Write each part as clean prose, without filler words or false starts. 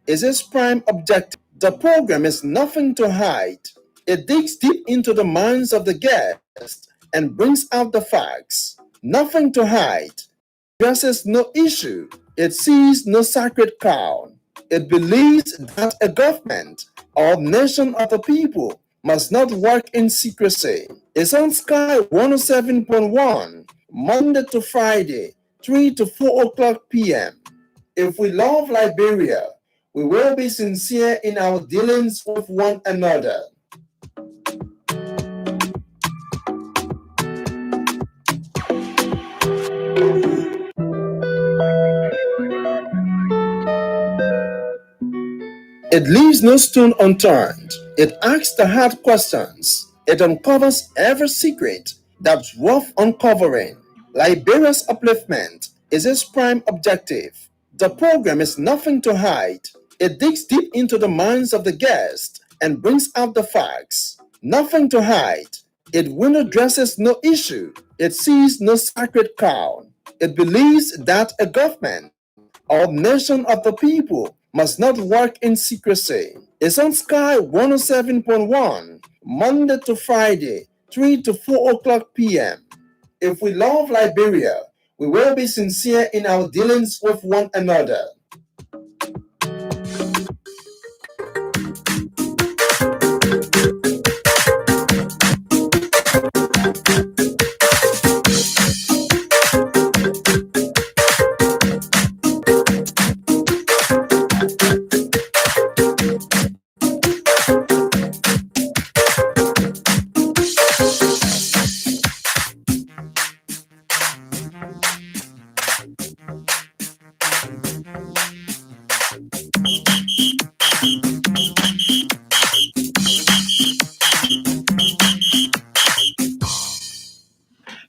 is its prime objective. The program is nothing to hide. It digs deep into the minds of the guest and brings out the facts. Nothing to hide. Addresses no issue. It sees no sacred cow. It believes that a government or nation of the people must not work in secrecy. It's on Sky 107.1, Monday to Friday, 3 to 4 o'clock p.m. If we love Liberia, we will be sincere in our dealings with one another. It leaves no stone unturned. It asks the hard questions. It uncovers every secret that's worth uncovering. Liberia's upliftment is its prime objective. The program is nothing to hide. It digs deep into the minds of the guest and brings out the facts. Nothing to hide. It window addresses no issue. It sees no sacred cow. It believes that a government or nation of the people must not work in secrecy. It's on Sky 107.1, Monday to Friday, 3 to 4 o'clock p.m. If we love Liberia, we will be sincere in our dealings with one another.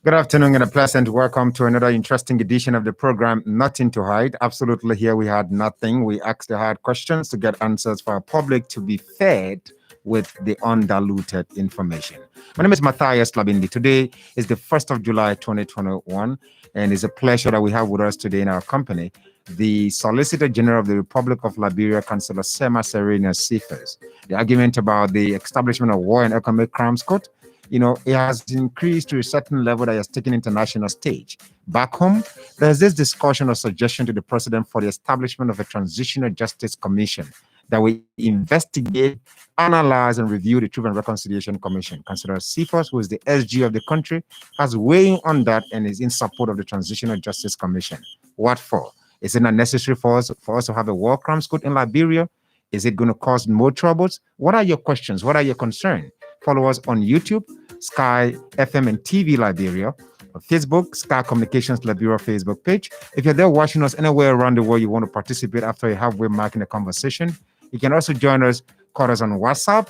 Good afternoon and a pleasant welcome to another interesting edition of the program, Nothing to Hide. Absolutely, here we had nothing. We asked the hard questions to get answers for our public to be fed with the undiluted information. My name is Matthias Labindi. Today is the 1st of July, 2021, and it's a pleasure that we have with us today in our company the Solicitor General of the Republic of Liberia, Cllr. Saymah Syrennius Cephus. The argument about the establishment of War and Economic Crimes Court, it has increased to a certain level that has taken international stage. Back home, there's this discussion or suggestion to the president for the establishment of a transitional justice commission that will investigate, analyze, and review the Truth and Reconciliation Commission. Cllr. Cephus, who is the SG of the country, has weighing on that and is in support of the Transitional Justice Commission. What for? Is it not necessary for us to have a war crimes court in Liberia? Is it going to cause more troubles? What are your questions? What are your concerns? Follow us on YouTube, Sky FM and TV Liberia, on Facebook, Sky Communications Liberia Facebook page. If you're there watching us anywhere around the world, you want to participate after a halfway mark in the conversation, you can also join us, call us on WhatsApp,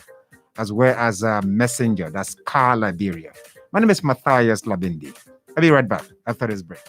as well as Messenger. That's Cllr Liberia. My name is Matthias Labindi. I'll be right back after this break.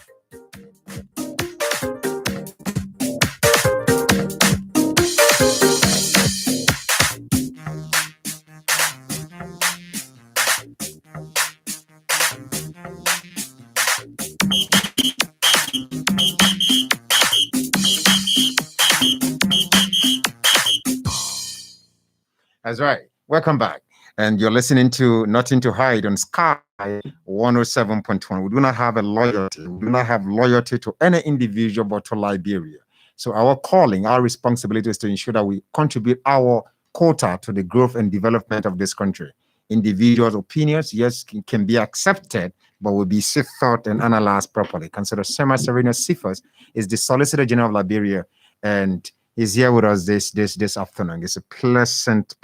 That's right. Welcome back. And you're listening to Nothing to Hide on Sky 107.1. We do not have a loyalty. We do not have loyalty to any individual but to Liberia. So our calling, our responsibility is to ensure that we contribute our quota to the growth and development of this country. Individuals' opinions, yes, can be accepted, but will be thought and analyzed properly. Cllr. Saymah Syrennius Cephus is the Solicitor General of Liberia, and he's here with us this afternoon. It's a pleasant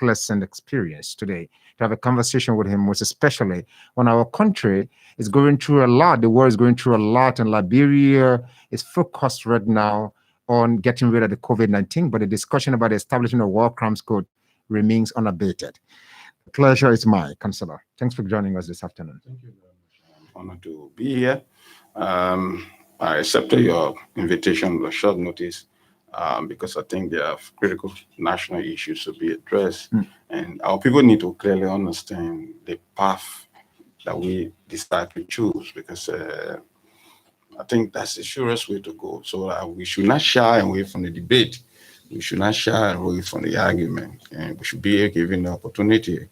experience today to have a conversation with him, most especially when our country is going through a lot. The world is going through a lot, and Liberia is focused right now on getting rid of the COVID-19, but the discussion about the establishment of War Crimes Court remains unabated. The pleasure is mine, Councillor. Thanks for joining us this afternoon. Thank you very much. I'm honored to be here. I accepted your invitation with short notice. Because I think there are critical national issues to be addressed. And our people need to clearly understand the path that we decide to choose, because I think that's the surest way to go. So we should not shy away from the debate. we should not shy away from the argument, and we should be given the opportunity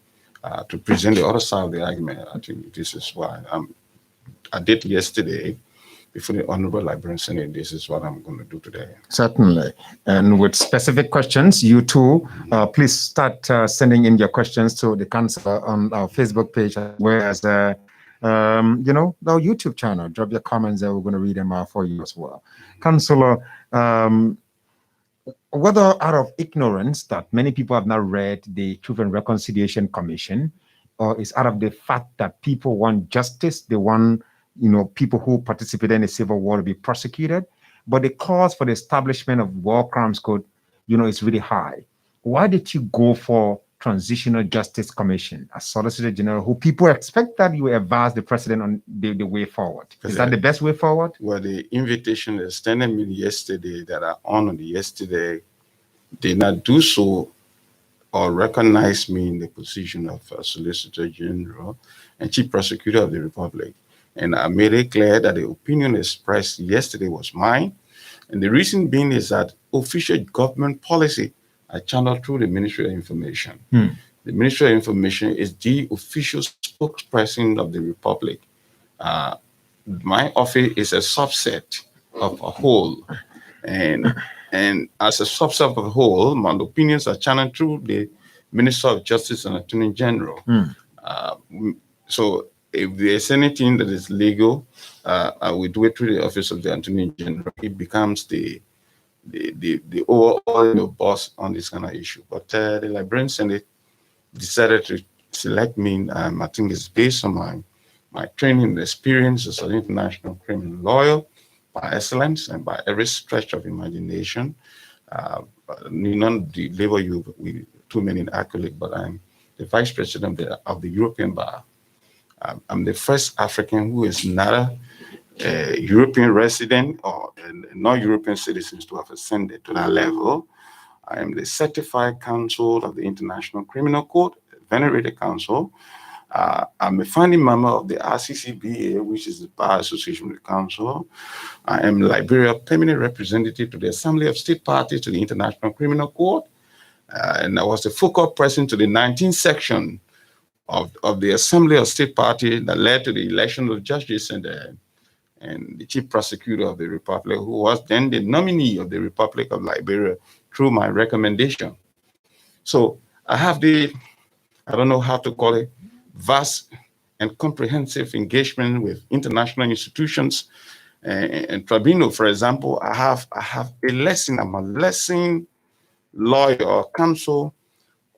to present the other side of the argument. I think this is why I did yesterday before the Honorable Liberian Senate. This is what I'm going to do today. Certainly. And with specific questions, you too, please start sending in your questions to the councillor on our Facebook page, whereas, our YouTube channel. Drop your comments there. We're going to read them out for you as well. Councillor, whether out of ignorance that many people have not read the Truth and Reconciliation Commission, or it's out of the fact that people want justice, they want people who participate in the civil war to be prosecuted, but the cause for the establishment of War Crimes Code, is really high. Why did you go for Transitional Justice Commission as Solicitor General, who people expect that you will advise the president on the way forward? Is that the best way forward? Well, the invitation extended me yesterday that I honored yesterday did not do so or recognize me in the position of Solicitor General and Chief Prosecutor of the Republic. And I made it clear that the opinion expressed yesterday was mine. And the reason being is that official government policy I channeled through the Ministry of Information. The Ministry of Information is the official spokesperson of the Republic. My office is a subset of a whole. And as a subset of a whole, my opinions are channeled through the Minister of Justice and Attorney General. So if there's anything that is legal, we do it through the Office of the Attorney General. It becomes the overall boss on this kind of issue. But the Liberian Senate decided to select me. I think it's based on my training and experience as an international criminal lawyer, by excellence and by every stretch of imagination. None the label you with too many accolades, but I'm the Vice President of the European Bar. I'm the first African who is not a European resident or non-European citizens to have ascended to that level. I am the certified counsel of the International Criminal Court, venerated counsel. I'm a founding member of the RCCBA, which is the Bar Association of the Council. I am Liberia permanent representative to the Assembly of State Parties to the International Criminal Court. And I was the focal person to the 19th section of the Assembly of State Party that led to the election of judges and the Chief Prosecutor of the Republic, who was then the nominee of the Republic of Liberia through my recommendation. So I have I don't know how to call it, vast and comprehensive engagement with international institutions and tribunal. For example, I have a lesson. I'm a lesson lawyer or counsel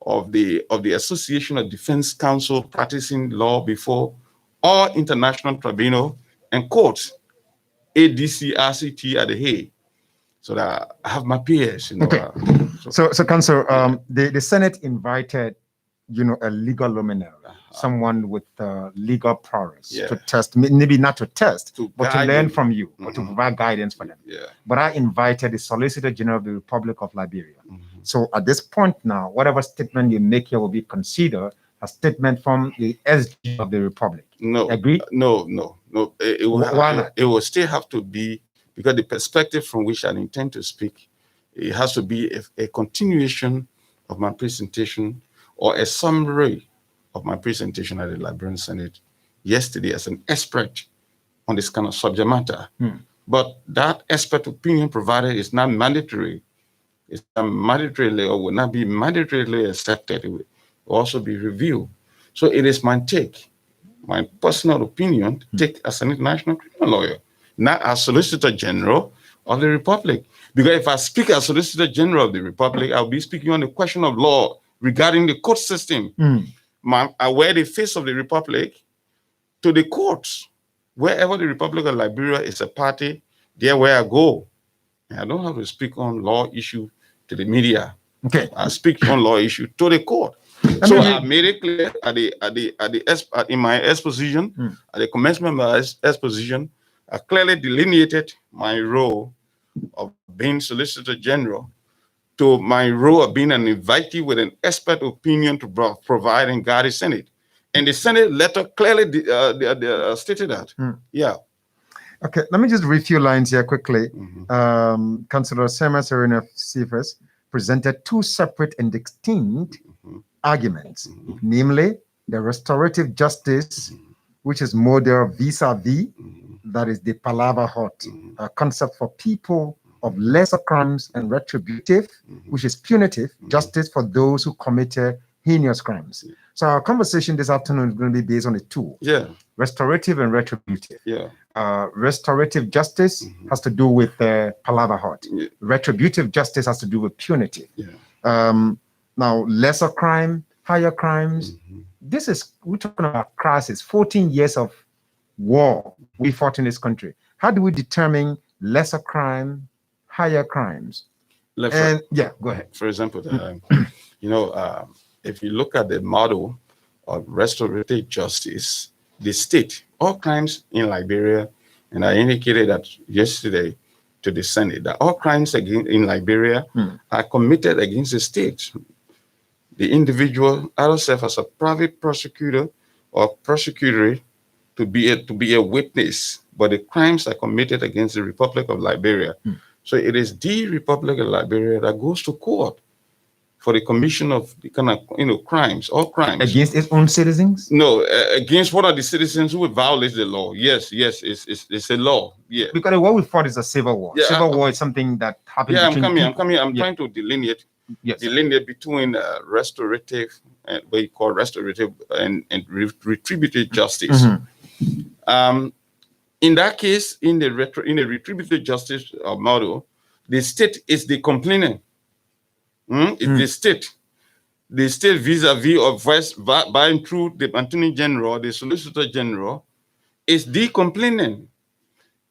of the Association of Defense Counsel practicing law before all international tribunal and courts, ADC, RCT at the Hague. So that I have my peers. Okay. So counsel, the Senate invited a legal luminary, someone with legal prowess to test, maybe not to test, but to learn from you, or to provide guidance for them. But I invited the Solicitor General of the Republic of Liberia. So at this point now, whatever statement you make here will be considered a statement from the SG of the Republic. No. Agree? No. Why not? It will still have to be, because the perspective from which I intend to speak, it has to be a continuation of my presentation or a summary of my presentation at the Liberian Senate yesterday as an expert on this kind of subject matter. But that expert opinion provided is not mandatory. It's not mandatorily or will not be mandatorily accepted. It will also be reviewed. So it is my take, my personal opinion, take as an international criminal lawyer, not as Solicitor General of the Republic. Because if I speak as Solicitor General of the Republic, I'll be speaking on the question of law regarding the court system. I wear the face of the Republic to the courts. Wherever the Republic of Liberia is a party, there where I go. And I don't have to speak on law issue to the media. Okay. I speak on law issue to the court. So I made it clear in my exposition, at the commencement of my exposition, I clearly delineated my role of being Solicitor General to my role of being an invitee with an expert opinion to provide and guide the Senate. And the Senate letter clearly stated that. Yeah. Okay, let me just read a few lines here quickly. Councillor Saymah Syrennius Cephus, presented two separate and distinct arguments, namely the restorative justice, which is model vis-a-vis, that is the palava hot concept for people of lesser crimes, and retributive, which is punitive justice for those who committed heinous crimes. So our conversation this afternoon is going to be based on the two. Yeah. Restorative and retributive. Yeah. Restorative justice has to do with palava hot. Yeah. Retributive justice has to do with punitive. Yeah. Now, lesser crime, higher crimes. This is, we're talking about crisis, 14 years of war we fought in this country. How do we determine lesser crime, higher crimes? Yeah, go ahead. For example, if you look at the model of restorative justice, the state, all crimes in Liberia, and I indicated that yesterday to the Senate, that all crimes in Liberia are committed against the state. The individual either serve as a private prosecutor or prosecutor to be a witness, but the crimes are committed against the Republic of Liberia. So it is the Republic of Liberia that goes to court for the commission of the kind of crimes, all crimes. Against its own citizens? No, against what are the citizens who would violate the law. Yes, it's a law. Yeah. Because what we fought is a civil war. Yeah, civil war is something that happens. Yeah, I'm coming. I'm trying to delineate between restorative and what you call restorative and retributive justice. In that case, in the retributive justice model, the state is the complainant. It's the state vis-a-vis of buying through the Attorney General, the Solicitor General, is the complainant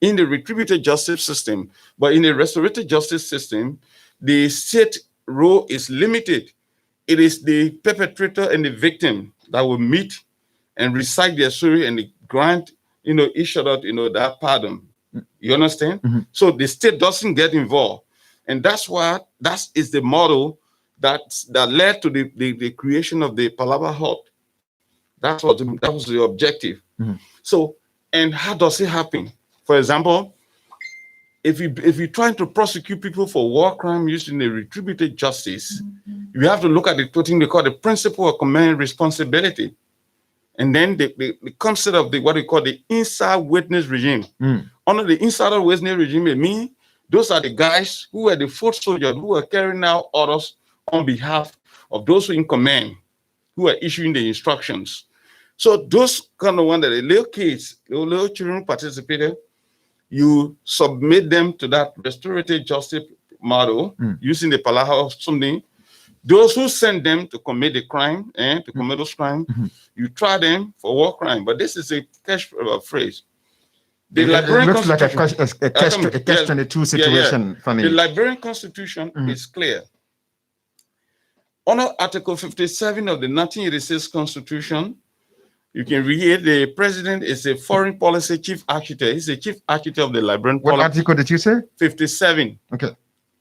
in the retributive justice system. But in the restorative justice system, the state role is limited. It is the perpetrator and the victim that will meet and recite their story and grant, each other, that pardon. You understand? So the state doesn't get involved. And that is the model that led to the creation of the Palava Hut. That was the objective. So, and how does it happen? For example, if you're trying to prosecute people for war crime using the retributive justice, you have to look at the thing they call the principle of command responsibility. And then the concept of what we call the inside witness regime. Under the inside witness regime, it means those are the guys who are the foot soldiers who are carrying out orders on behalf of those who in command, who are issuing the instructions. So those kind of ones that the little kids, the little children participated, you submit them to that restorative justice model using the Palaha of something. Those who send them to commit the crime and to commit those crimes, you try them for war crime. But this is a catch phrase. The Liberian looks like a catch-22 situation. Funny. The Liberian Constitution is clear. Under Article 57 of the 1986 Constitution, you can read the president is a foreign policy chief architect. He's the chief architect of the Liberian policy. What article did you say? 57. Okay,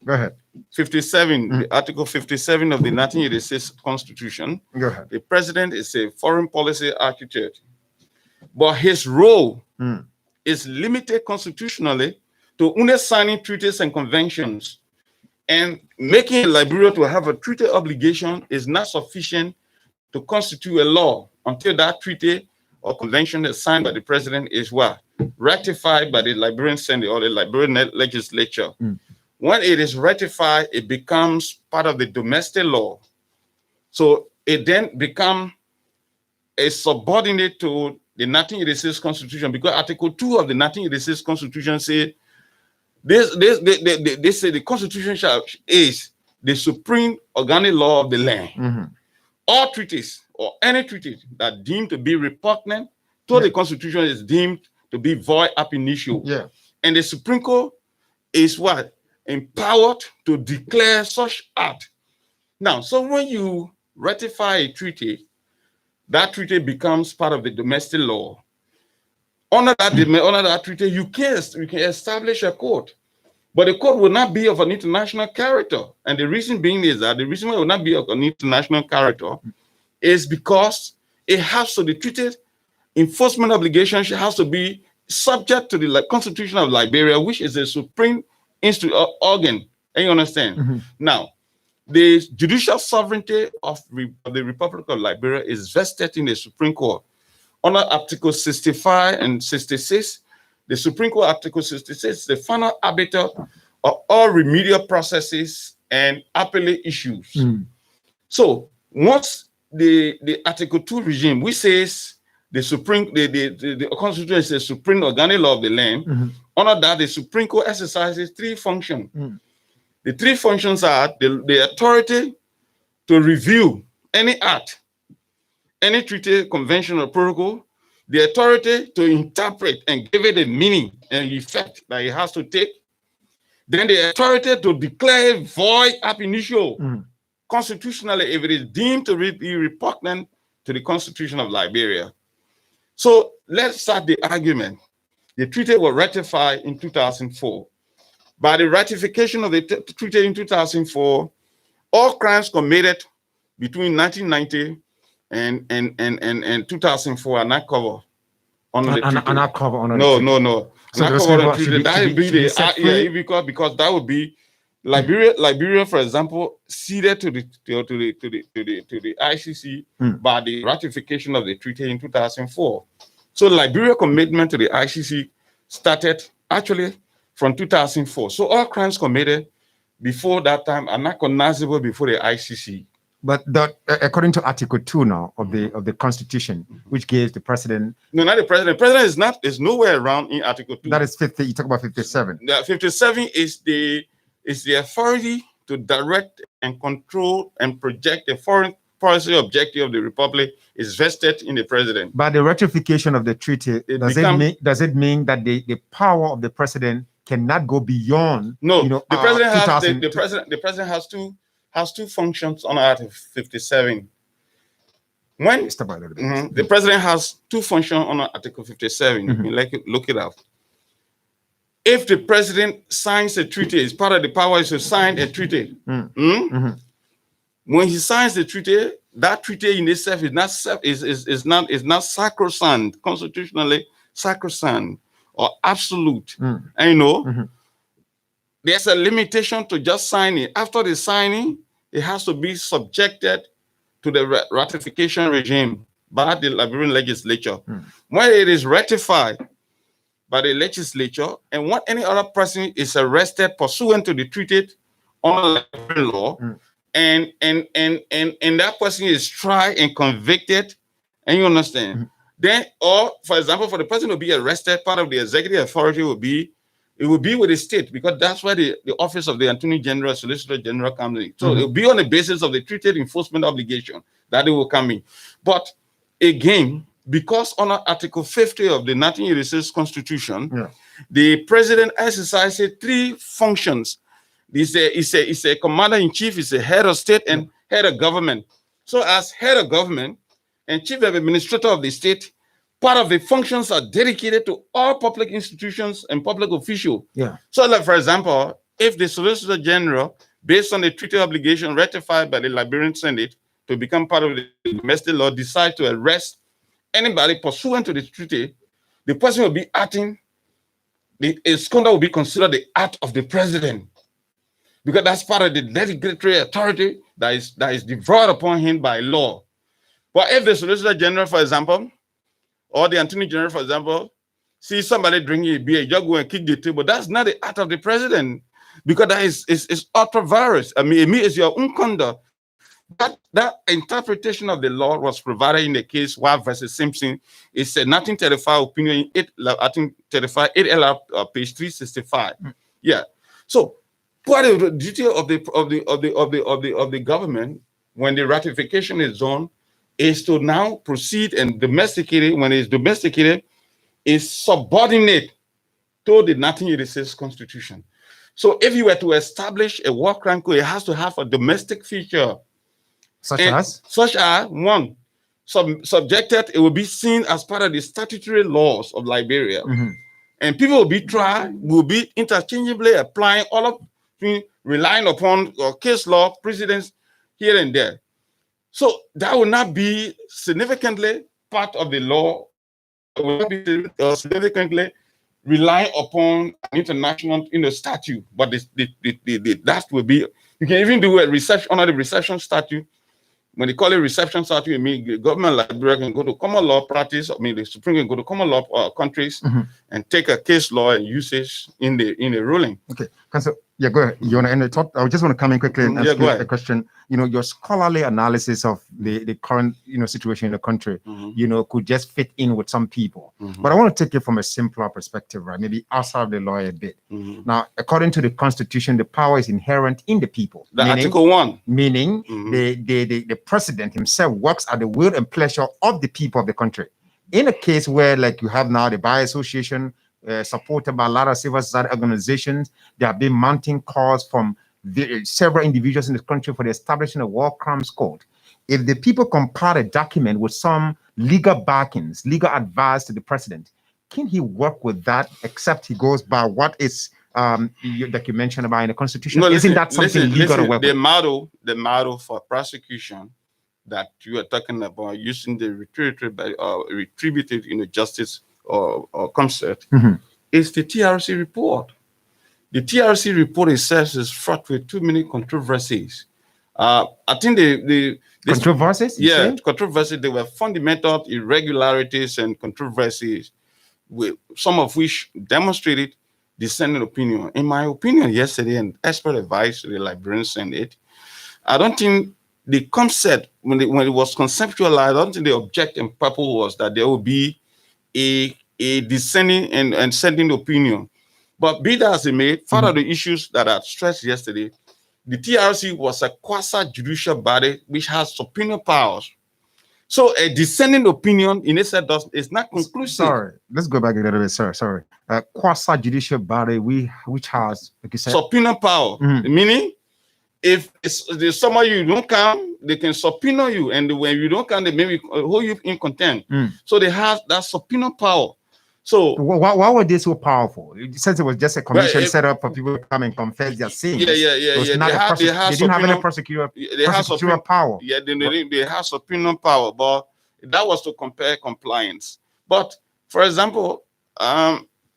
go ahead. 57, Article 57 of the 1986 Constitution. Go ahead. The president is a foreign policy architect. But his role is limited constitutionally to only signing treaties and conventions. And making Liberia to have a treaty obligation is not sufficient to constitute a law until that treaty or convention is signed by the president is ratified by the Liberian Senate or the Liberian legislature. When it is ratified, it becomes part of the domestic law. So it then becomes a subordinate to the 1986 Constitution, because Article 2 of the 1986 Constitution says they say the Constitution is the supreme organic law of the land. All treaties or any treaty that deemed to be repugnant to the Constitution is deemed to be void ab initio. And the Supreme Court is empowered to declare such act. Now, so when you ratify a treaty, that treaty becomes part of the domestic law. Under that treaty, you can establish a court, but the court will not be of an international character. And the reason being is that the reason why it will not be of an international character is because it has to, the treaty enforcement obligation has to be subject to the Constitution of Liberia, which is a supreme organ. And you understand? Now, the judicial sovereignty of the Republic of Liberia is vested in the Supreme Court. Under Article 65 and 66, the Supreme Court Article 66, the final arbiter of all remedial processes and appellate issues. So once the Article 2 regime, which says the Constitution is the supreme organic law of the land, under that the Supreme Court exercises three functions. The three functions are the authority to review any act, any treaty, convention, or protocol, the authority to interpret and give it a meaning and effect that it has to take, then the authority to declare void ab initio constitutionally if it is deemed to be repugnant to the Constitution of Liberia. So let's start the argument. The treaty was ratified in 2004. By the ratification of the treaty in 2004, all crimes committed between 1990 and 2004 are not covered under the treaty. Not covered under no. So not covered under the treaty. That would be the because that would be Liberia, for example, ceded to the ICC by the ratification of the treaty in 2004. So Liberia commitment to the ICC started actually from 2004. So all crimes committed before that time are not cognizable before the ICC. But according to Article 2 now of the Constitution, which gives the president. No, not the president. The president is nowhere around in Article 2. That is 50. You talk about 57. 57 is the authority to direct and control and project the foreign policy objective of the republic is vested in the president. By the ratification of the treaty, does it mean that the power of the president cannot go beyond? No, the president has two functions on Article 57. When the president has two functions on Article 57, look it up. If the president signs a treaty, it's part of the power is to sign a treaty. When he signs the treaty, that treaty in itself is not sacrosanct, constitutionally sacrosanct or absolute. And there's a limitation to just signing. After the signing, it has to be subjected to the ratification regime by the Liberian legislature. When it is ratified by the legislature, and when any other person is arrested pursuant to the treaty on Liberian law, and that person is tried and convicted, and you understand, then, or for example, for the person to be arrested, part of the executive authority will be with the state, because that's where the office of the Attorney General, Solicitor General comes in. So it will be on the basis of the treaty enforcement obligation that it will come in. But again, because under Article 50 of the 1986 Constitution, the president exercises three functions. It's a commander-in-chief, it's a head of state and head of government. So as head of government and chief administrator of the state, part of the functions are dedicated to all public institutions and public officials. So like, for example, if the Solicitor General, based on the treaty obligation ratified by the Liberian Senate to become part of the domestic law, decide to arrest anybody pursuant to the treaty, the person will be acting, his conduct will be considered the act of the president, because that's part of the delegatory authority that is devolved upon him by law. But if the Solicitor General, for example, or the Attorney General, for example, see somebody drinking a beer, you just go and kick the table, that's not the act of the president, because that is ultra-virus. I mean, it's your own conduct. That interpretation of the law was provided in the case Wild versus Simpson. It's a 1935 opinion, 1935, 8L, page 365. So part of the duty of the government when the ratification is done is to now proceed and domesticate it. When it's domesticated, is subordinate to the 1986 Constitution. So if you were to establish a war crime code, it has to have a domestic feature. Such as one, subjected, it will be seen as part of the statutory laws of Liberia. And people will be tried, will be interchangeably applying all of, relying upon case law, precedents here and there. So that will not be significantly part of the law, it will not be significantly relying upon an international statute, but that will be You can even do a reception under the reception statute. When they call it reception statute, it means the government like Liberia can go to common law practice. I mean, the Supreme can go to common law countries and take a case law and usage in the ruling. Okay, so yeah, go ahead. You want to end the talk? I just want to come in quickly and ask you a question. Your scholarly analysis of the current situation in the country, could just fit in with some people. But I want to take it from a simpler perspective, right? Maybe outside of the law a bit. Now, according to the Constitution, the power is inherent in the people. Article 1. Meaning the president himself works at the will and pleasure of the people of the country. In a case where, like you have now, the Bar Association, supported by a lot of civil society organizations, there have been mounting calls from several individuals in the country for the establishment of war crimes court. If the people compile a document with some legal backings, legal advice to the president, can he work with that except he goes by what is that you mentioned about in the Constitution? Isn't that something legal to work with? The model for prosecution that you are talking about, using the retributive justice or concept, is the TRC report. The TRC report itself is fraught with too many controversies. I think the controversies? Yeah, controversies. There were fundamental irregularities and controversies, with some of which demonstrated dissenting opinion. In my opinion, yesterday, and expert advice to the Liberian Senate, I don't think the concept, when it was conceptualized, I don't think the objective and purpose was that there would be a dissenting and sending opinion. But be that as it may, part of the issues that I stressed yesterday, the TRC was a quasi-judicial body which has subpoena powers. So a dissenting opinion in itself is not conclusive. Sorry, let's go back a little bit, sir. Sorry. A quasi-judicial body which has, like you said, subpoena power, meaning if somebody you don't come, they can subpoena you, and when you don't come, they maybe hold you in contempt. So they have that subpoena power. So why were they so powerful? Since it was just a commission set up for people to come and confess their sins. They didn't have any prosecutorial power. Yeah, they have subpoena power, but that was to compare compliance. But for example,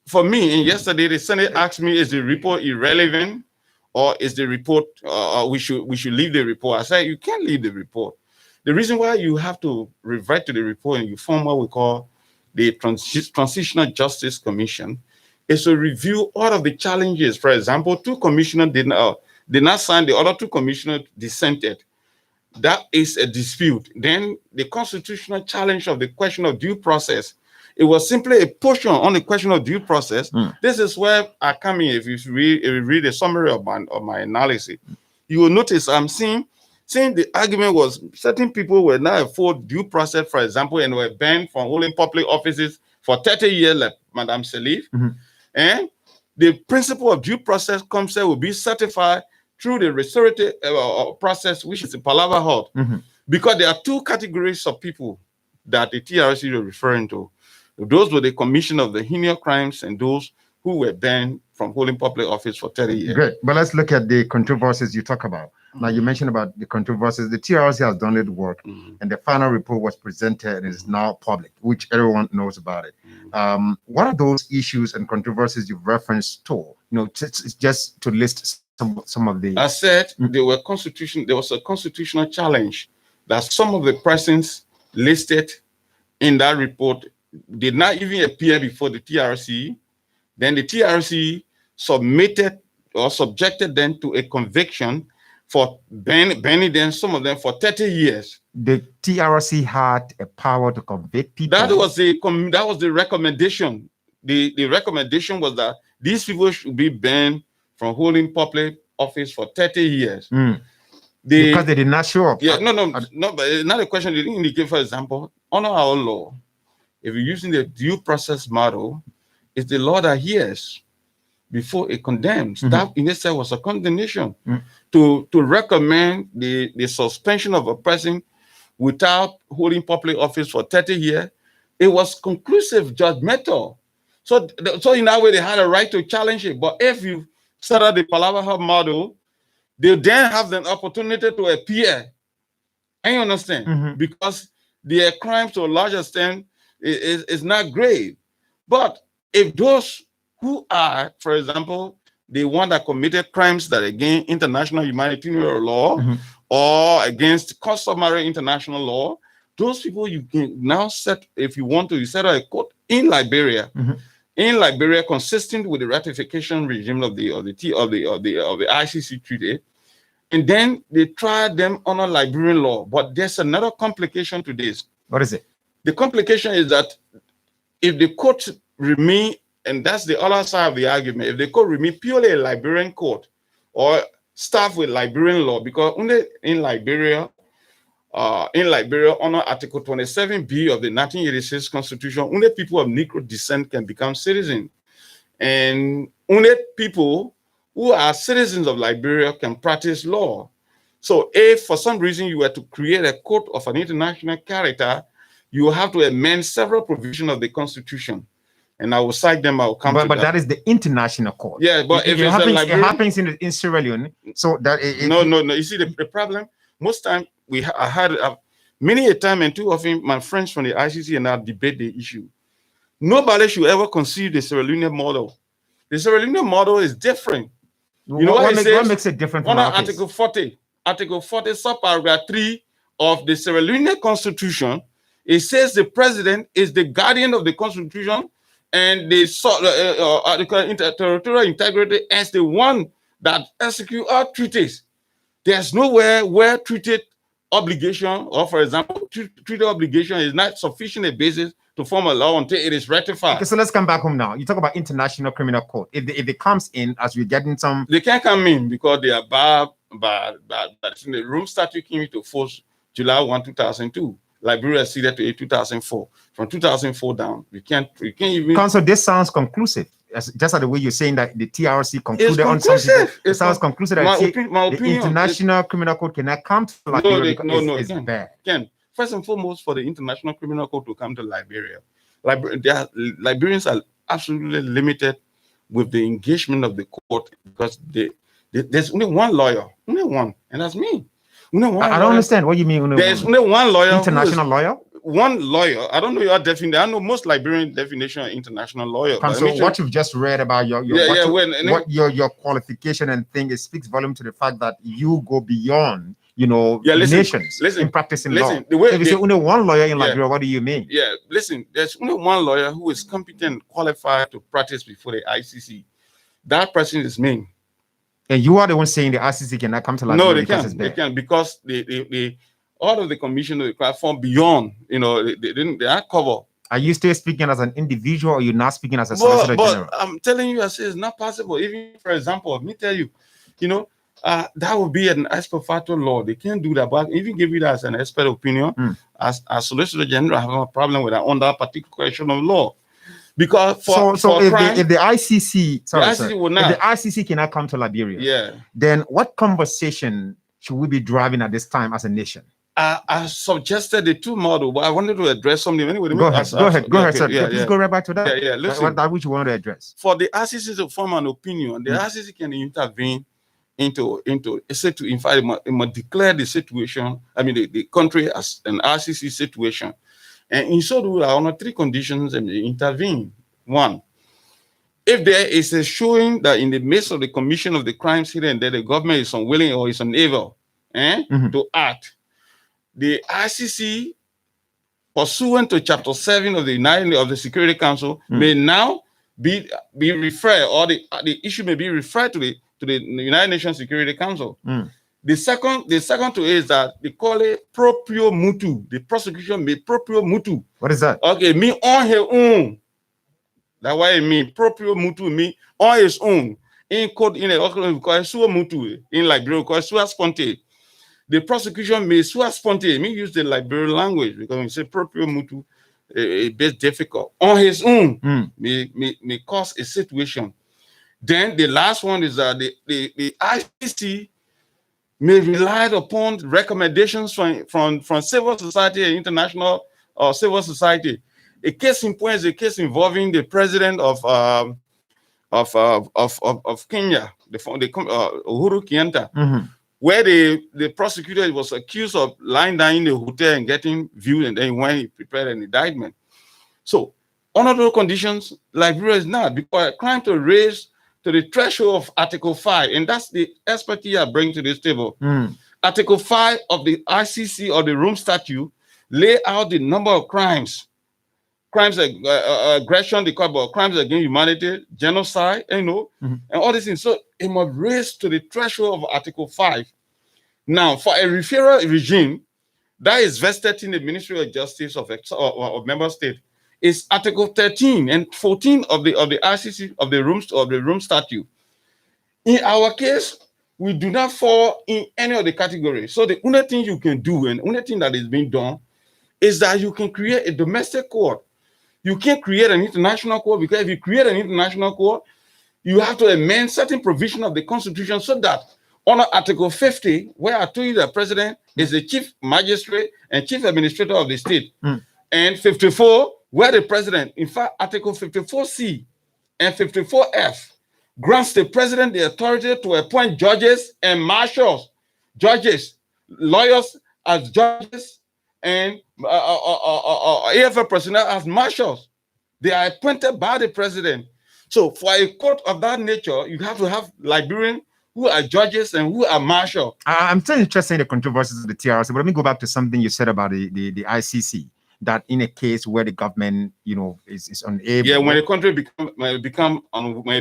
for me, and yesterday the Senate asked me, is the report irrelevant, or is the report we should leave the report? I said, you can't leave the report. The reason why you have to revert to the report and you form what we call the Transitional Justice Commission is to review all of the challenges. For example, 2 commissioners did not sign, the other 2 commissioners dissented. That is a dispute. Then the constitutional challenge of the question of due process, it was simply a portion on the question of due process. This is where I come in. If you read a summary of my analysis, you will notice I'm seeing the argument was certain people were not afford due process, for example, and were banned from holding public offices for 30 years, like Madame Salif. And the principle of due process concept will be certified through the restorative process, which is the Palava Hut. Because there are 2 categories of people that the TRC is referring to. Those were the commission of the heinous crimes and those who were banned from holding public office for 30 years. Great. But let's look at the controversies you talk about. Now, you mentioned about the controversies. The TRC has done its work, and the final report was presented and is now public, which everyone knows about it. What are those issues and controversies you've referenced to? Just to list some of the... I said there was a constitutional challenge that some of the persons listed in that report did not even appear before the TRC. Then the TRC submitted or subjected them to a conviction for banning them, some of them, for 30 years. The TRC had a power to convict people? That was the recommendation. The recommendation was that these people should be banned from holding public office for 30 years. Because they did not show up. Yeah, no, but another question they didn't indicate, for example, under our law, if you're using the due process model, it's the law that hears before it condemns. That in itself was a condemnation. To recommend the suspension of a person without holding public office for 30 years, it was conclusive, judgmental. So in that way, they had a right to challenge it. But if you set up the Palava Hub model, they then have the opportunity to appear. And you understand? Because their crimes to a large extent is not grave. But if those who are, for example, the one that committed crimes that against international humanitarian law or against customary international law, those people you can now set, if you want to, you set a court in Liberia. In Liberia, consistent with the ratification regime of the ICC treaty, and then they try them under Liberian law. But there's another complication to this. What is it? The complication is that if the court remain, and that's the other side of the argument, if the court remain purely a Liberian court or staff with Liberian law, because only in Liberia, under Article 27B of the 1986 Constitution, only people of Negro descent can become citizens. And only people who are citizens of Liberia can practice law. So if for some reason you were to create a court of an international character, you have to amend several provisions of the Constitution. And I will cite them, I will come to but that is the international court. Yeah, but if it happens in Sierra Leone, so that no. You see the problem? Most time I had many a time, and too often my friends from the ICC and I debate the issue. Nobody should ever conceive the Sierra Leone model. The Sierra Leone model is different. You know what makes it different from under Article 40, subparagraph 3 of the Sierra Leone Constitution, it says the president is the guardian of the Constitution and the territorial integrity as the one that execute all treaties. There's nowhere where treated obligation, or for example, treaty obligation is not sufficient a basis to form a law until it is ratified. Okay, so let's come back home now. You talk about International Criminal Court. If it comes in, as we're getting some... They can't come in because they are barred by the Rome Statute came into force July 1, 2002. Liberia ceded to 2004. From 2004 down, we can't even... Counsel, this sounds conclusive. Just like the way you're saying that the TRC concluded on something. It sounds conclusive that the International Criminal Court cannot come to Liberia because it's bad. First and foremost, for the International Criminal Court to come to Liberia, Liberians are absolutely limited with the engagement of the court because there's only one lawyer, only one, and that's me. I don't understand what you mean. There's only one lawyer. International lawyer? One lawyer. I don't know your definition. I know most Liberian definition of international lawyer. So what you've just read about your qualification and thing, it speaks volume to the fact that you go beyond, nations in practicing law. If you say only one lawyer in Liberia, what do you mean? Yeah, listen, there's only one lawyer who is competent, qualified to practice before the ICC. That person is me. And you are the one saying the ICC cannot come to Liberia. No, they can because they all of the commission of the crime form beyond, they are covered. Are you still speaking as an individual, or you're not speaking as a solicitor general? I'm telling you, I say it's not possible. Even for example, let me tell you, that would be an ex post facto law. They can't do that. But even give it as an expert opinion, as solicitor general, I have a problem with that on that particular question of law. Because if the ICC, if the ICC cannot come to Liberia, then what conversation should we be driving at this time as a nation? I suggested the two model, but I wanted to address something anyway. Go ahead, sir. Please go right back to that. Listen, that which you want to address. For the ICC to form an opinion, the ICC can intervene into in fact, it must declare the situation. I mean, the country as an ICC situation, and in so do under three conditions, and they intervene. One, if there is a showing that in the midst of the commission of the crimes here and there, the government is unwilling or is unable to act, the ICC, pursuant to Chapter 7 of the Security Council, may now be referred, or the issue may be referred to the United Nations Security Council. The second to is that they call it proprio mutu. The prosecution may proprio mutu. What is that? Okay, me on her own. That's why it means proprio mutu, me on his own. In code in a called sua mutu in Liberia, called sua sponte. The prosecution may sua sponte. Me use the Liberian language because we say proprio mutu, a bit difficult. On his own, may cause a situation. Then the last one is that the ICC may rely upon recommendations from civil society and international civil society. A case in point is a case involving the president of Kenya, the Uhuru Kenyatta, where the prosecutor was accused of lying down in the hotel and getting viewed, and then when he prepared an indictment. So, under those conditions, Liberia is not, because a crime to raise to the threshold of Article 5, and that's the expertise I bring to this table. Article 5 of the ICC or the Rome Statute lay out the number of crimes aggression, the crimes against humanity, genocide, and all these things. So it must raise to the threshold of Article 5. Now, for a referral regime that is vested in the Ministry of Justice of member state, is Article 13 and 14 of the ICC of the Rome Statute. In our case, we do not fall in any of the categories. So the only thing you can do, and the only thing that is being done, is that you can create a domestic court. You can't create an international court, because if you create an international court, you have to amend certain provision of the Constitution so that under Article 50, where I told you the president is the chief magistrate and chief administrator of the state, and 54, where the president, in fact, Article 54C and 54F grants the president the authority to appoint judges and marshals, lawyers as judges, and AFL personnel as marshals. They are appointed by the president. So for a court of that nature, you have to have Liberians who are judges and who are marshals. I'm still interested in the controversies of the TRC, but let me go back to something you said about the ICC, that in a case where the government, is unable. Yeah, when the country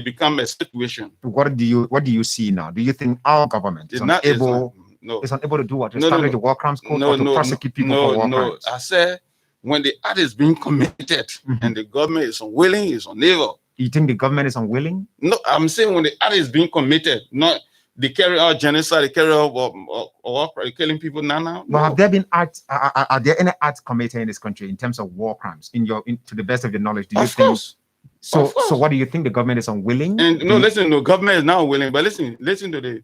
become a situation. What do you see now? Do you think our government is unable to do what? Establish the war crimes code or to prosecute people for war crimes? I said when the act is being committed and the government is unwilling, is unable. You think the government is unwilling? No, I'm saying when the act is being committed, not they carry out genocide, they carry out or killing people now. No. But have there been acts? Are there any acts committed in this country in terms of war crimes? To the best of your knowledge, do you think? So what do you think? The government is unwilling? And no, government is not unwilling. But listen to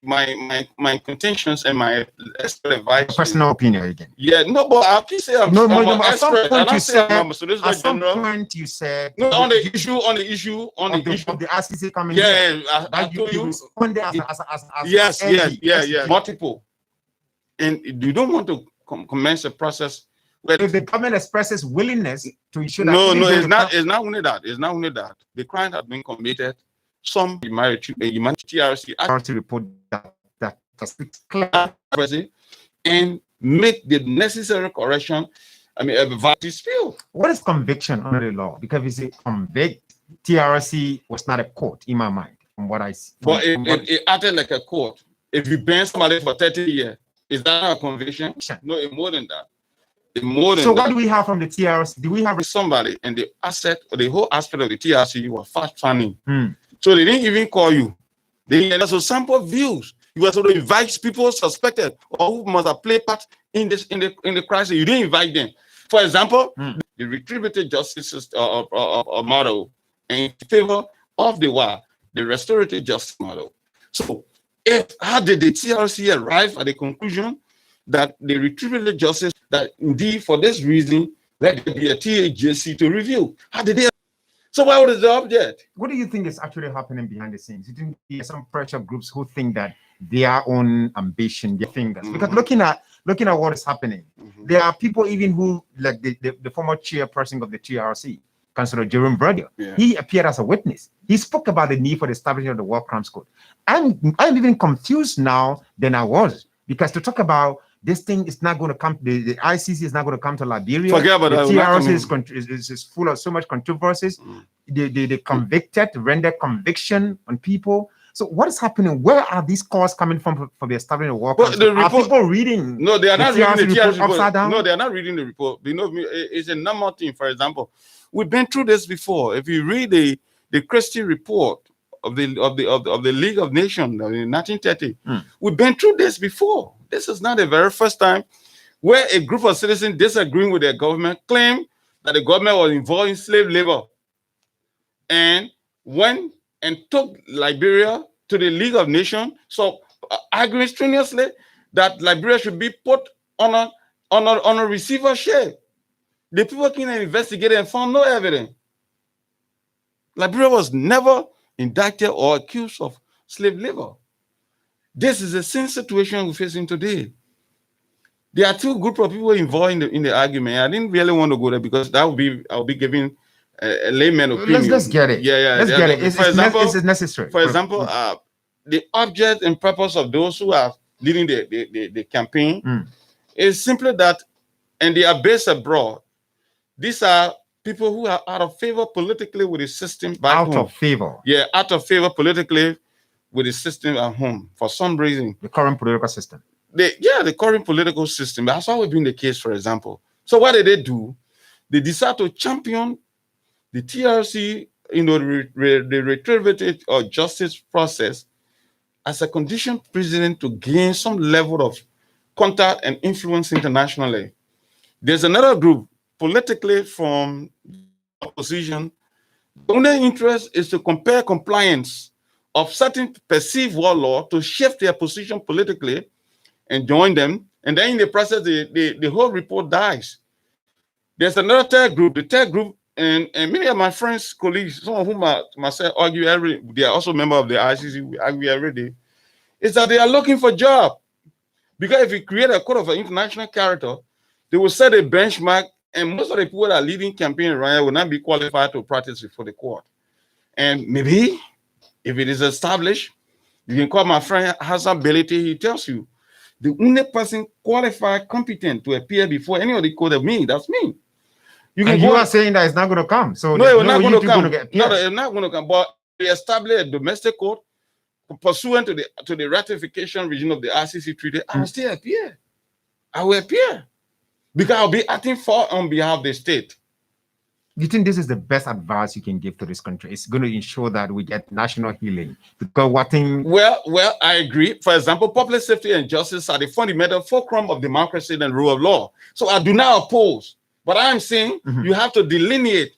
my contentions and my expert advice. Personal opinion again. Yeah, no, but I keep saying I'm an expert. At some point you said on the issue of the ICC coming. Yeah, I told you. Yes, multiple, and you don't want to commence a process. If the government expresses willingness to issue that. No, it's not only that. It's not only that. The crime has been committed. Some TRC report that Cllr and make the necessary correction. Dispute. What is conviction under the law? Because if you say convict, TRC was not a court in my mind, from what I see. But it acted like a court. If you ban somebody for 30 years, is that not a conviction? No, it's more than that. So what do we have from the TRC? Do we have somebody and the whole aspect of the TRC was fast planning? So they didn't even call you. They also sample views. You were sort of invite people suspected or who must have played part in the crisis. You didn't invite them. For example, the retributive justice model in favor of the restorative justice model. So how did the TRC arrive at the conclusion that the retributive justice, that indeed for this reason, let there be a TAJC to review? How did they? So what is the object? What do you think is actually happening behind the scenes? You think there are some pressure groups who think that their own ambition, their fingers? Because looking at what is happening, there are people even who, like the former chairperson of the TRC, Councillor Jerome Brother, he appeared as a witness. He spoke about the need for the establishment of the War Crimes Code. I'm even confused now than I was, because to talk about this thing is not going to come. The ICC is not going to come to Liberia. Forget about the TRC is full of so much controversies. They convicted, render conviction on people. So what is happening? Where are these calls coming from for the establishment of war crimes? Are people reading? No, they are not reading the TRC report upside down. No, they are not reading the report. It's a normal thing. For example, we've been through this before. If you read the Christie report of the League of Nations in 1930, we've been through this before. This is not the very first time where a group of citizens disagreeing with their government claim that the government was involved in slave labor and went and took Liberia to the League of Nations, so arguing strenuously that Liberia should be put on a receivership. The people came and investigated and found no evidence. Liberia was never indicted or accused of slave labor. This is the same situation we're facing today. There are two groups of people involved in the argument. I didn't really want to go there because I'll be giving a layman opinion. Let's get it. Let's get it. For example, is it necessary? For example, the object and purpose of those who are leading the campaign is simply that, and they are based abroad. These are people who are out of favor politically with the system back home. Out of favor. Yeah, out of favor politically with the system at home for some reason. The current political system. The current political system. That's always been the case, for example. So what did they do? They decide to champion the TRC, the retributive or justice process as a condition precedent to gain some level of contact and influence internationally. There's another group politically from opposition. The only interest is to compare compliance of certain perceived war law to shift their position politically and join them. And then in the process, the whole report dies. There's another third group. The third group, and many of my friends, colleagues, some of whom myself argue they are also members of the ICC, we argue every day, is that they are looking for job. Because if you create a code of an international character, they will set a benchmark, and most of the people that are leading campaign around here will not be qualified to practice before the court. And maybe, if it is established, you can call my friend Hassan Belete, he tells you, the only person qualified, competent to appear before any of the court of me, that's me. You are saying that it's not going to come. So no, it's not going to come. No, it's not going to come. But we establish a domestic court pursuant to the ratification regime of the ICC treaty. I will still appear. I will appear because I'll be acting on behalf of the state. You think this is the best advice you can give to this country? It's going to ensure that we get national healing. Because Well, I agree. For example, public safety and justice are the fundamental fulcrum of democracy and rule of law. So I do not oppose. But I'm saying you have to delineate.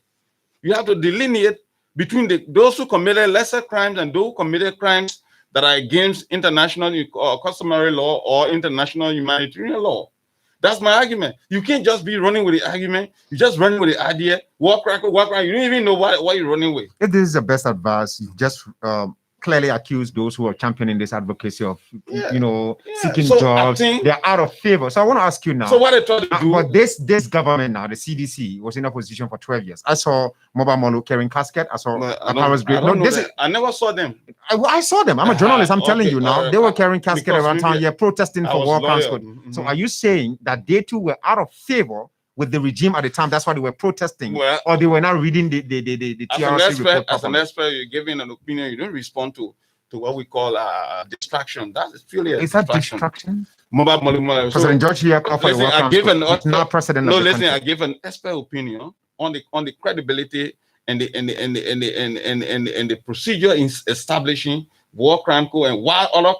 You have to delineate between those who committed lesser crimes and those who committed crimes that are against international or customary law or international humanitarian law. That's my argument. You can't just be running with the argument. You just running with the idea. Walk around. You don't even know what you're running with. If this is the best advice, you just clearly accuse those who are championing this advocacy of, seeking jobs. They're out of favor. So I want to ask you now. So what they try to do? But this government now, the CDC, was in opposition for 12 years. I saw Mobile Molo carrying casket. I saw Paris Great. I never saw them. I saw them. I'm a journalist. I'm telling you now. They were carrying casket around town here, protesting for war council. So are you saying that they too were out of favor with the regime at the time? That's why they were protesting, or they were not reading the TRC report? As an expert, you're giving an opinion. You don't respond to what we call distraction. That's purely a distraction. Mobile President George here I give an expert opinion on the credibility and the procedure in establishing war crime code and why other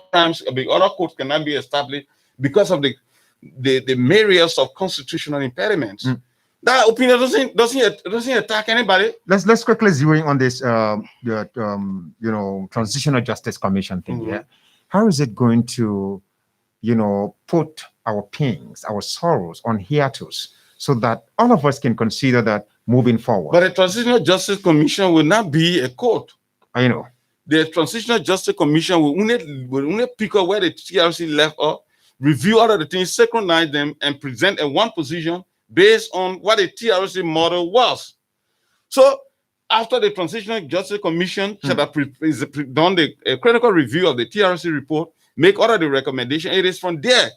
codes cannot be established because of the myriads of constitutional impediments. That opinion doesn't attack anybody. Let's quickly zero in on this Transitional Justice Commission thing. Yeah, how is it going to put our pains, our sorrows on hiatus so that all of us can consider that moving forward? But the Transitional Justice Commission will not be a court. I know. The Transitional Justice Commission will only pick up where the TRC left off, review all of the things, synchronize them, and present a one position based on what the TRC model was. So after the Transitional Justice Commission should have done a critical review of the TRC report, make all of the recommendations, it is from there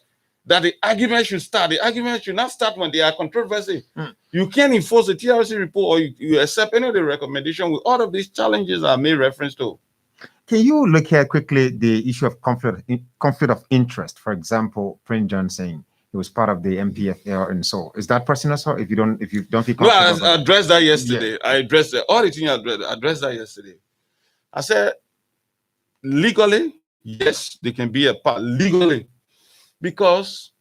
that the argument should start. The argument should not start when they are controversy. You can't enforce the TRC report or you accept any of the recommendation with all of these challenges are made reference to. Can you look at quickly the issue of conflict of interest? For example, Prince John saying he was part of the MPFL and so. Is that personal, sir? If you don't feel comfortable? No, I addressed that yesterday. Yeah. I addressed all the things I addressed that yesterday. I said, legally, yes, they can be a part legally. Because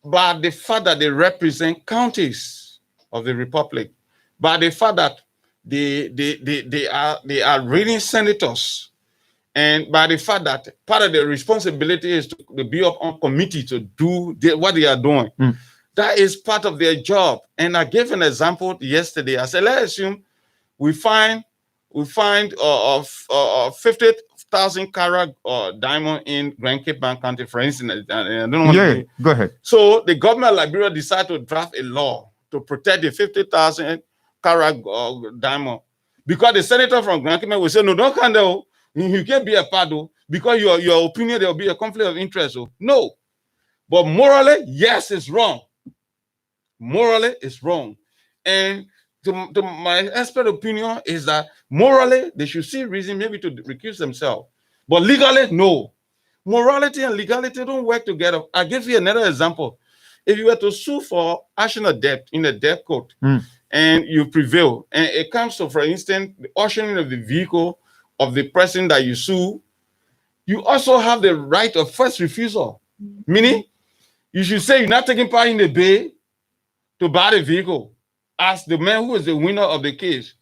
by the fact that they represent counties of the Republic, by the fact that they are reigning senators, and by the fact that part of their responsibility is to be up on committee to do what they are doing. That is part of their job. And I gave an example yesterday. I said, let's assume we find 50,000 carat diamond in Grand Cape Bank County, for instance. I don't know go ahead. So the government of Liberia decided to draft a law to protect the 50,000 Cllr or Diamond. Because the senator from Grand Cayman will say, no, don't come there. You can't be a part of, because your opinion, there will be a conflict of interest. No. But morally, yes, it's wrong. Morally, it's wrong. And to my expert opinion is that morally, they should see reason maybe to recuse themselves. But legally, no. Morality and legality don't work together. I'll give you another example. If you were to sue for action of debt in a debt court, and you prevail, and it comes to, for instance, the auctioning of the vehicle of the person that you sue, you also have the right of first refusal. Meaning, you should say you're not taking part in the bid to buy the vehicle as the man who is the winner of the case.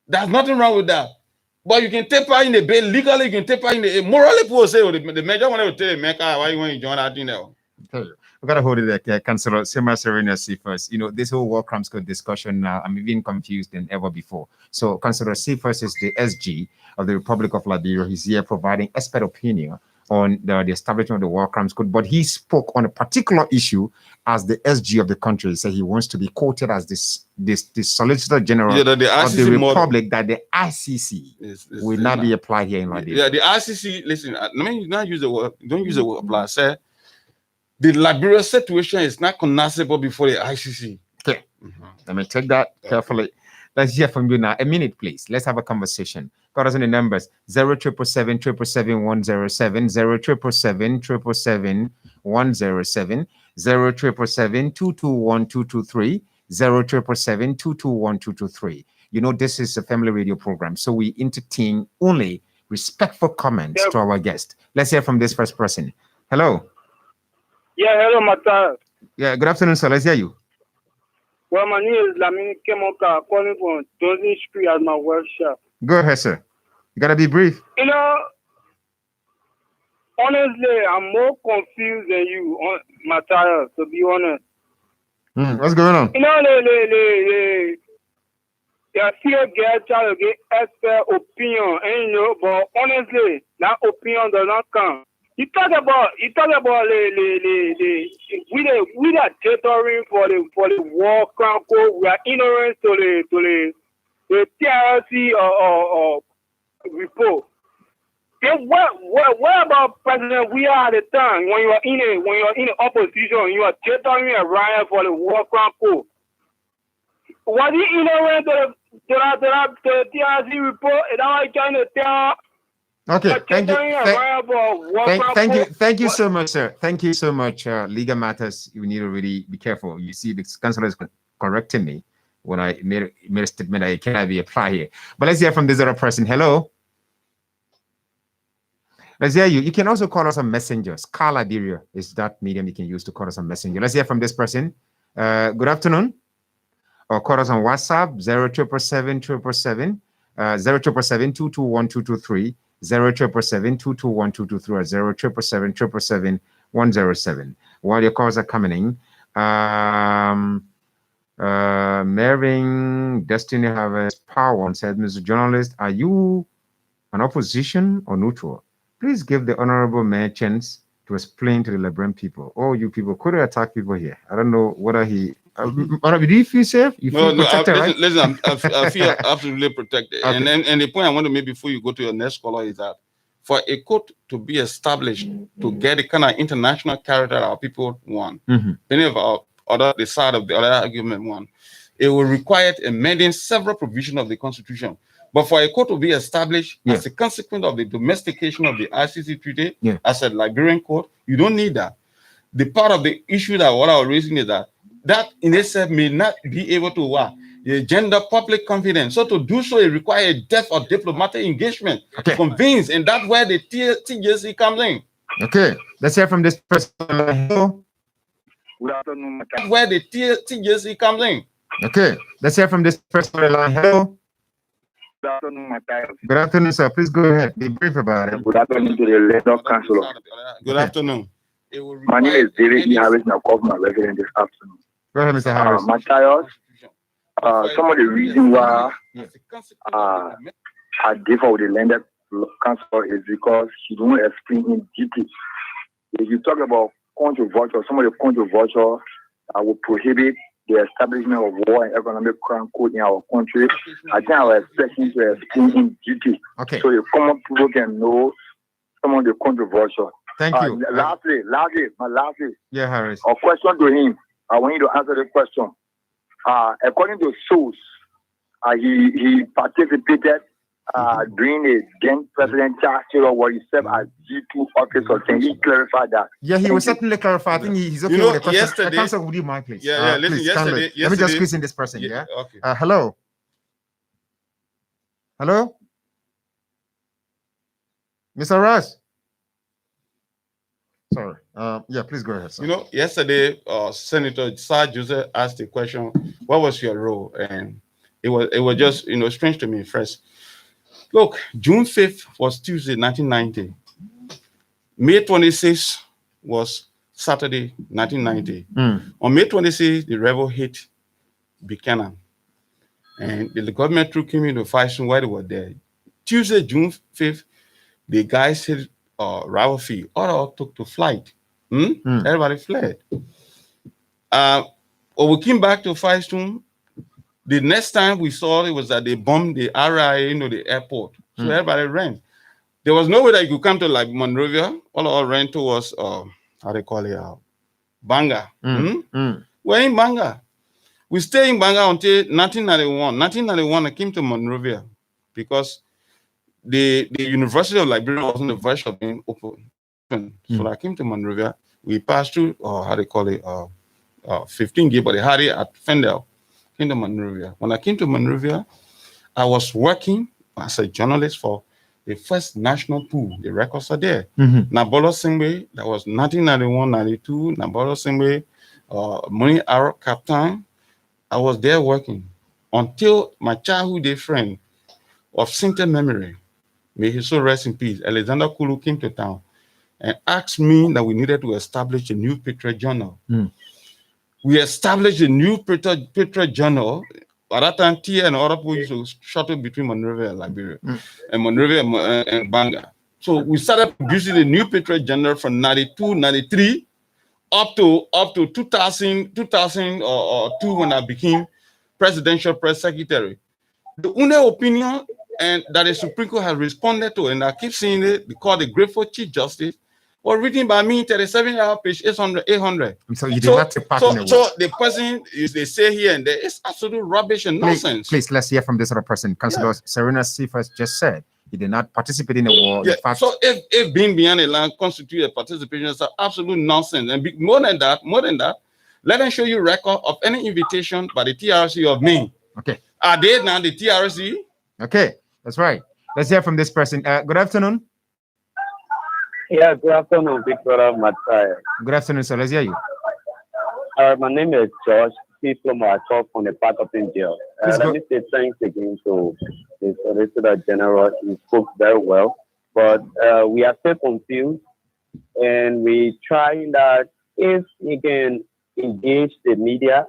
There's nothing wrong with that. But you can take part in the bid legally, you can take part in the morally. People say, the major one will tell the maker why you want to join that thing now. We got to hold it there, Councillor Saymah Syrennius Cephus. You know, this whole war crimes code discussion now, I'm even confused than ever before. So, Councillor Cephus is the SG of the Republic of Liberia. He's here providing expert opinion on the establishment of the war crimes code, but he spoke on a particular issue as the SG of the country. He said he wants to be quoted as the Solicitor General of the Republic, that the ICC will not be applied here in Liberia. Yeah, the ICC, listen, let me not use the word, don't use the word apply. Say, the Liberia situation is not conceivable before the ICC. Okay, let me take that carefully. Let's hear from you now. A minute, please. Let's have a conversation. Got us in the numbers 0777 107, 0777 107, 0777 221 223, 0777 221 223. You know, this is a family radio program, so we entertain only respectful comments to our guest. Let's hear from this first person. Hello. Yeah, hello, Matthias. Yeah, good afternoon, sir. Let's hear you. Well, my name is Lamine Kemoka, calling from Dozing Street as my workshop. Go ahead, sir. You gotta be brief. You know, honestly, I'm more confused than you, Matthias, to be honest. What's going on? You know, they still try to get expert opinion, and you know, but honestly, that opinion does not come. You talk about we are catering for the war crime code. We are ignorant to the TRC or report. Then what about President? We are at the time when you are in the opposition, you are catering a riot for the war crime code. Was he ignorant to the TRC report? Is that why you're trying to tell? Okay, thank you so much, sir. Thank you so much. Legal matters, you need to really be careful. You see, the councillor is correcting me when I made a statement that it cannot be applied here. But let's hear from this other person. Hello. Let's hear you. You can also call us on messengers. Cllr Liberia is that medium you can use to call us on messenger. Let's hear from this person. Good afternoon. Or call us on WhatsApp 0777 221 223. 0777 221 223 or 0777 107. While your calls are coming in, Mervyn Destiny Harvest Power said, Mr. Journalist, are you an opposition or neutral? Please give the honorable mayor a chance to explain to the Liberian people. Oh, you people could attack people here. I don't know whether he. Do you feel safe? You feel protected, right? Listen, I feel absolutely protected. Okay. And the point I want to make before you go to your next caller is that for a court to be established to get the kind of international character our people want, many of our the side of the other argument want, it will require amending several provisions of the Constitution. But for a court to be established as a consequence of the domestication of the ICC treaty as a Liberian court, you don't need that. The part of the issue that what I was raising is that in itself may not be able to gender public confidence. So to do so, it requires a depth of diplomatic engagement to convince, and that's where the TJC comes in. Okay, let's hear from this person. Hello. Good afternoon, that's where the TJC comes in. Okay, let's hear from this person. Hello. Good afternoon, Matthias. Good afternoon, sir. Please go ahead. Be brief about it. Good afternoon to the Leader Councillor. Good afternoon. My name is David E. Harris, and I'm calling my resident this afternoon. Go ahead, Mr. Harris. Matthias, some of the reasons why I differ with the Leader Councillor is because she don't explain in detail. If you talk about controversial, some of the controversial will prohibit the establishment of war and economic crime code in our country. I think I was expecting to explain in detail. Okay. So the common people can know some of the controversial. Thank you. Lastly, yeah, Harris. A question to him. I want you to answer the question. According to source, he participated during a then President Cllr where he served as G2 officer. Can he clarify that? Yeah, he will certainly clarify. I think he's okay with the question. Yesterday, Council, would you mind, please? Yeah, listen, please, yesterday, let me just squeeze in this person. Yeah. Okay. Hello. Hello, Mr. Ross. Sorry. Yeah, please go ahead, sir. Yesterday, Senator Sir Joseph asked the question, "What was your role?" And it was just strange to me first. Look, June 5th was Tuesday, 1990. May 26th was Saturday, 1990. On May 26th, the rebel hit Buchanan, and the government troop came into Fighting while they were there. Tuesday, June 5th, the guys hit Rival Field. All took to flight. Everybody fled. When we came back to Fighting, the next time we saw it was that they bombed the RIA, the airport. So everybody ran. There was no way that you could come to like Monrovia. All ran towards Banga. We're in Banga. We stayed in Banga until 1991. 1991, I came to Monrovia because the University of Liberia was on the verge of being open. So I came to Monrovia. We passed through 15 gate, but they had it at Fendel. Came to Monrovia. When I came to Monrovia, I was working as a journalist for the first national pool. The records are there. Nabolo Singbe, that was 1991-92. Nabolo Singbe, Money Arab Captain. I was there working until my childhood friend of Sinter memory, may he so rest in peace, Alexander Kulu, came to town and asked me that we needed to establish a new Patriot Journal. We established a new Patriot Journal. At that time, Tia and other people used to shuttle between Monrovia and Liberia, and Monrovia and Banga. So we started producing a new Patriot Journal from 92, 93, up to 2002 when I became Presidential Press Secretary. The only opinion and that the Supreme Court has responded to, and I keep seeing it, called the Grateful Chief Justice, was written by me, 37 page 800. So you did not take part in the war. So the person they say here and there is absolute rubbish and nonsense. Please, let's hear from this other person. Councillor Syrennius Cephus just said he did not participate in the war. Yeah. So if being beyond the land constitutes a participation, it's absolute nonsense. And more than that, let them show you record of any invitation by the TRC of me. Okay. Are they now the TRC? Okay, that's right. Let's hear from this person. Good afternoon. Yeah, good afternoon, Big Brother Matthias. Good afternoon, sir. Let's hear you. My name is George P. I talk from the part of India. Let me say thanks again to the Solicitor General. He spoke very well, but we are still confused, and we trying that if he can engage the media,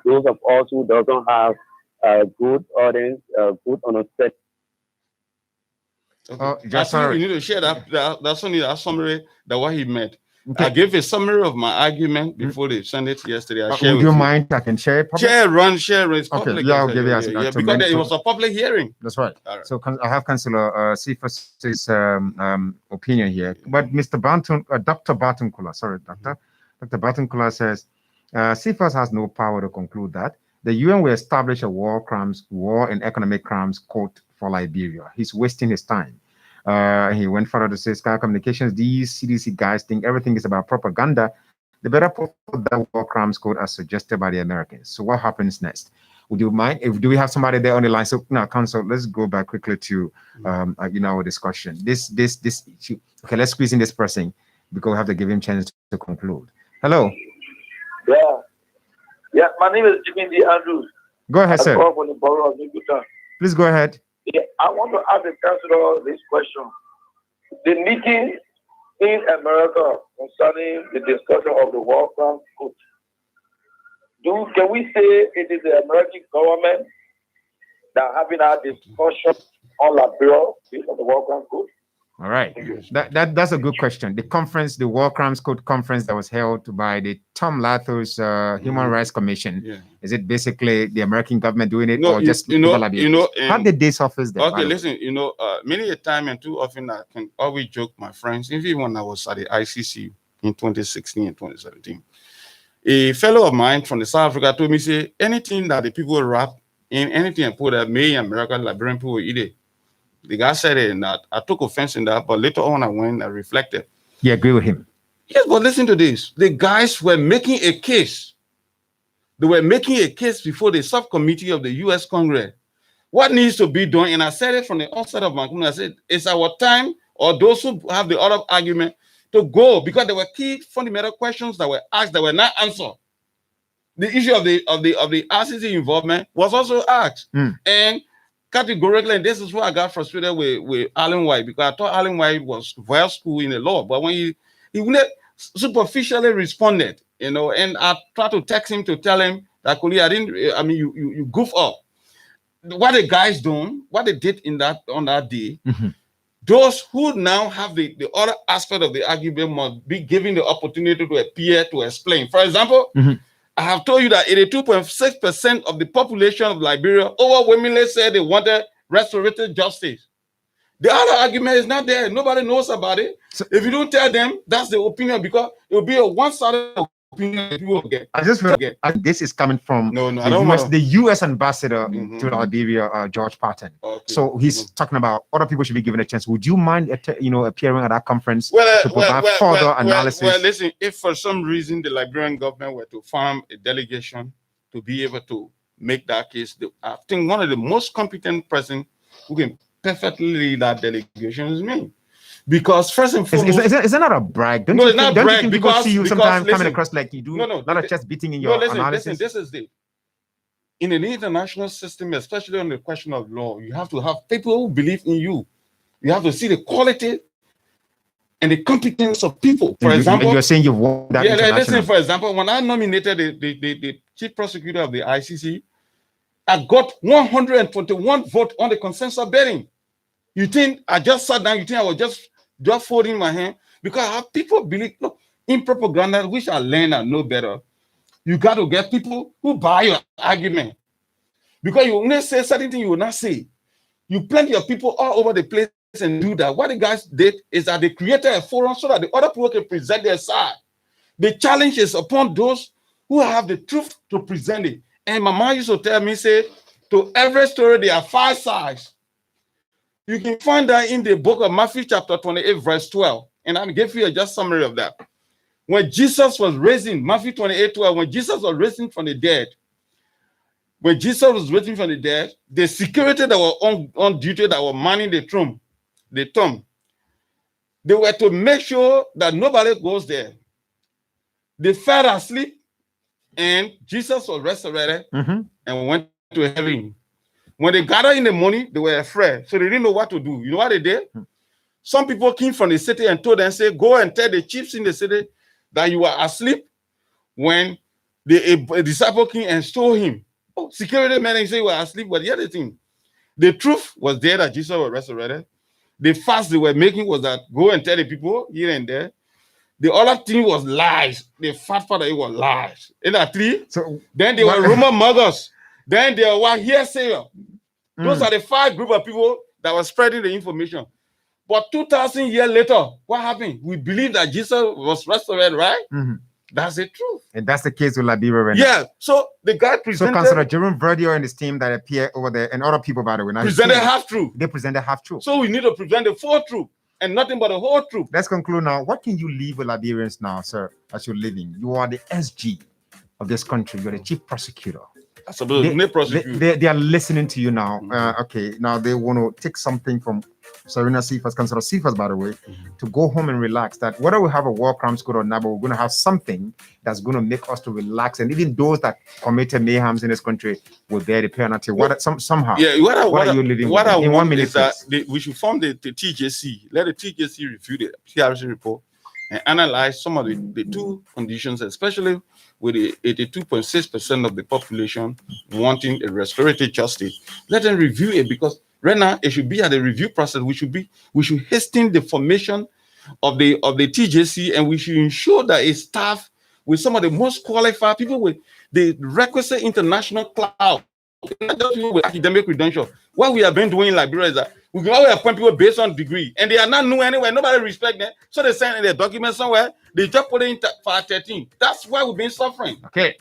those of us who doesn't have a good audience, good understanding. You need to share that summary that what he meant. Okay. I gave a summary of my argument before they sent it yesterday. Would you mind? I can share it. Share it's public. Okay, yeah, I'll give you because it was a public hearing. That's right. Right. So I have Councillor Cephus' opinion here. But Mr. Dr. Dr. Barton-Cllr says Cephus has no power to conclude that the UN will establish a war and economic crimes court for Liberia. He's wasting his time. He went further to say, Sky Communications, these CDC guys think everything is about propaganda. They better put that war crimes code as suggested by the Americans. So what happens next? Would you mind? Do we have somebody there on the line? So now, Council, let's go back quickly to our discussion. This issue. Okay, let's squeeze in this person because we have to give him a chance to conclude. Hello. Yeah. My name is Jimmy D. Andrews. Go ahead, sir. From the borough of Please go ahead. Yeah, I want to ask the councillor this question. The meeting in America concerning the discussion of the war crimes code. Can we say it is the American government that having a discussion on Liberia based on the war crimes code? All right. That's a good question. The conference, the War Crimes Code conference that was held by the Tom Lathos Human Rights Commission, is it basically the American government doing it, or just how did they surface that? Okay, listen, many a time and too often I can always joke my friends, even when I was at the ICC in 2016 and 2017. A fellow of mine from the South Africa told me, say, anything that the people wrap in anything and put that may American Liberian people eat it. The guy said it, and I took offense in that, but later on I went and reflected. You agree with him? Yes, but listen to this. The guys were making a case. They were making a case before the subcommittee of the U.S. Congress. What needs to be done? And I said it from the onset of my comment. I said, it's our time, or those who have the other argument, to go, because there were key fundamental questions that were asked that were not answered. The issue of the RCC involvement was also asked. And categorically, and this is where I got frustrated with Alan White, because I thought Alan White was well schooled in the law, but when he superficially responded, and I tried to text him to tell him that, you goof up. What the guys doing, what they did on that day, those who now have the other aspect of the argument must be given the opportunity to appear to explain. For example, I have told you that 82.6% of the population of Liberia overwhelmingly said they wanted restorative justice. The other argument is not there. Nobody knows about it. So, if you don't tell them, that's the opinion, because it will be a one-sided opinion that people will get. I just feel this is coming from the U.S. ambassador to Liberia, George Patton. Okay. So he's talking about other people should be given a chance. Would you mind, appearing at that conference to provide further analysis? Well, listen, if for some reason the Liberian government were to form a delegation to be able to make that case, I think one of the most competent person who can perfectly lead that delegation is me. Because first and foremost, is that not a brag? Don't you think people see you sometimes coming across like you do? A lot of chest beating in your analysis. Listen, this is in an international system, especially on the question of law, you have to have people who believe in you. You have to see the quality and the competence of people. For example, you're saying you've won that. Listen. For example, when I nominated the chief prosecutor of the ICC, I got 121 votes on the consensus betting. You think I just sat down? You think I was just folding my hand? Because I have people believe, look, in propaganda, which I learn and know better, you got to get people who buy your argument. Because you only say certain things you will not say. You plenty of people all over the place and do that. What the guys did is that they created a forum so that the other people can present their side. The challenge is upon those who have the truth to present it. And my mom used to tell me, say, to every story, there are 5 sides. You can find that in the book of Matthew chapter 28, verse 12. And I'll give you just summary of that. When Jesus was raising, Matthew 28, 12, when Jesus was raising from the dead, the security that were on duty, that were manning the tomb, they were to make sure that nobody goes there. They fell asleep, and Jesus was resurrected and went to heaven. When they gathered in the morning, they were afraid, so they didn't know what to do. You know what they did? Some people came from the city and told them, say, go and tell the chiefs in the city that you were asleep when the disciple came and stole him. Oh, security men, they say you were asleep, but the other thing, the truth was there that Jesus was resurrected. The fast they were making was that go and tell the people here and there. The other thing was lies. The fat part of it was lies. In that three, then there were rumor mongers. Then there were hearsayers. Those are the 5 group of people that were spreading the information. But 2,000 years later, what happened? We believe that Jesus was resurrected, right? That's the truth. And that's the case with Liberia right now. Yeah. So the guy presented... So Councillor Jerome Verdio and his team that appear over there, and other people, by the way, presented half-truth. They presented half-truth. So we need to present the full truth and nothing but the whole truth. Let's conclude now. What can you leave with Liberians now, sir, as you're living? You are the SG of this country. You're the chief prosecutor. They are listening to you now. Okay, now they want to take something from Syrennius Cephus, Councillor Cephus, by the way, to go home and relax. That whether we have a war crimes code or not, but we're going to have something that's going to make us to relax. And even those that committed mayhems in this country will bear the penalty. Somehow. Yeah, what are you leading? What I want is that we should form the TJC. Let the TJC review the PRC report and analyze some of the 2 conditions, especially with the 82.6% of the population wanting a restorative justice. Let them review it, because Right now, it should be at the review process. We should hasten the formation of the TJC, and we should ensure that it's staffed with some of the most qualified people with the requisite international clout, not just people with academic credentials. What we have been doing in Liberia is that we can always appoint people based on degree, and they are not new anywhere. Nobody respect them, so they send in their documents somewhere. They just put it in for 13. That's why we've been suffering. Okay.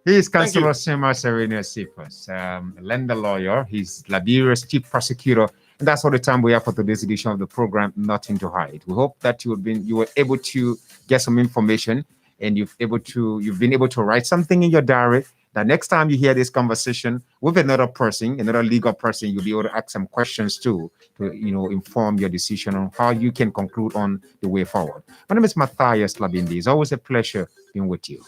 He is Councillor Saymah Syrennius Cephus, a lender lawyer. He's Liberia's chief prosecutor. And that's all the time we have for today's edition of the program, Nothing to Hide. We hope that you were able to get some information, and you've been able to write something in your diary that next time you hear this conversation with another person, another legal person, you'll be able to ask some questions too, to inform your decision on how you can conclude on the way forward. My name is Matthias Labindi. It's always a pleasure being with you.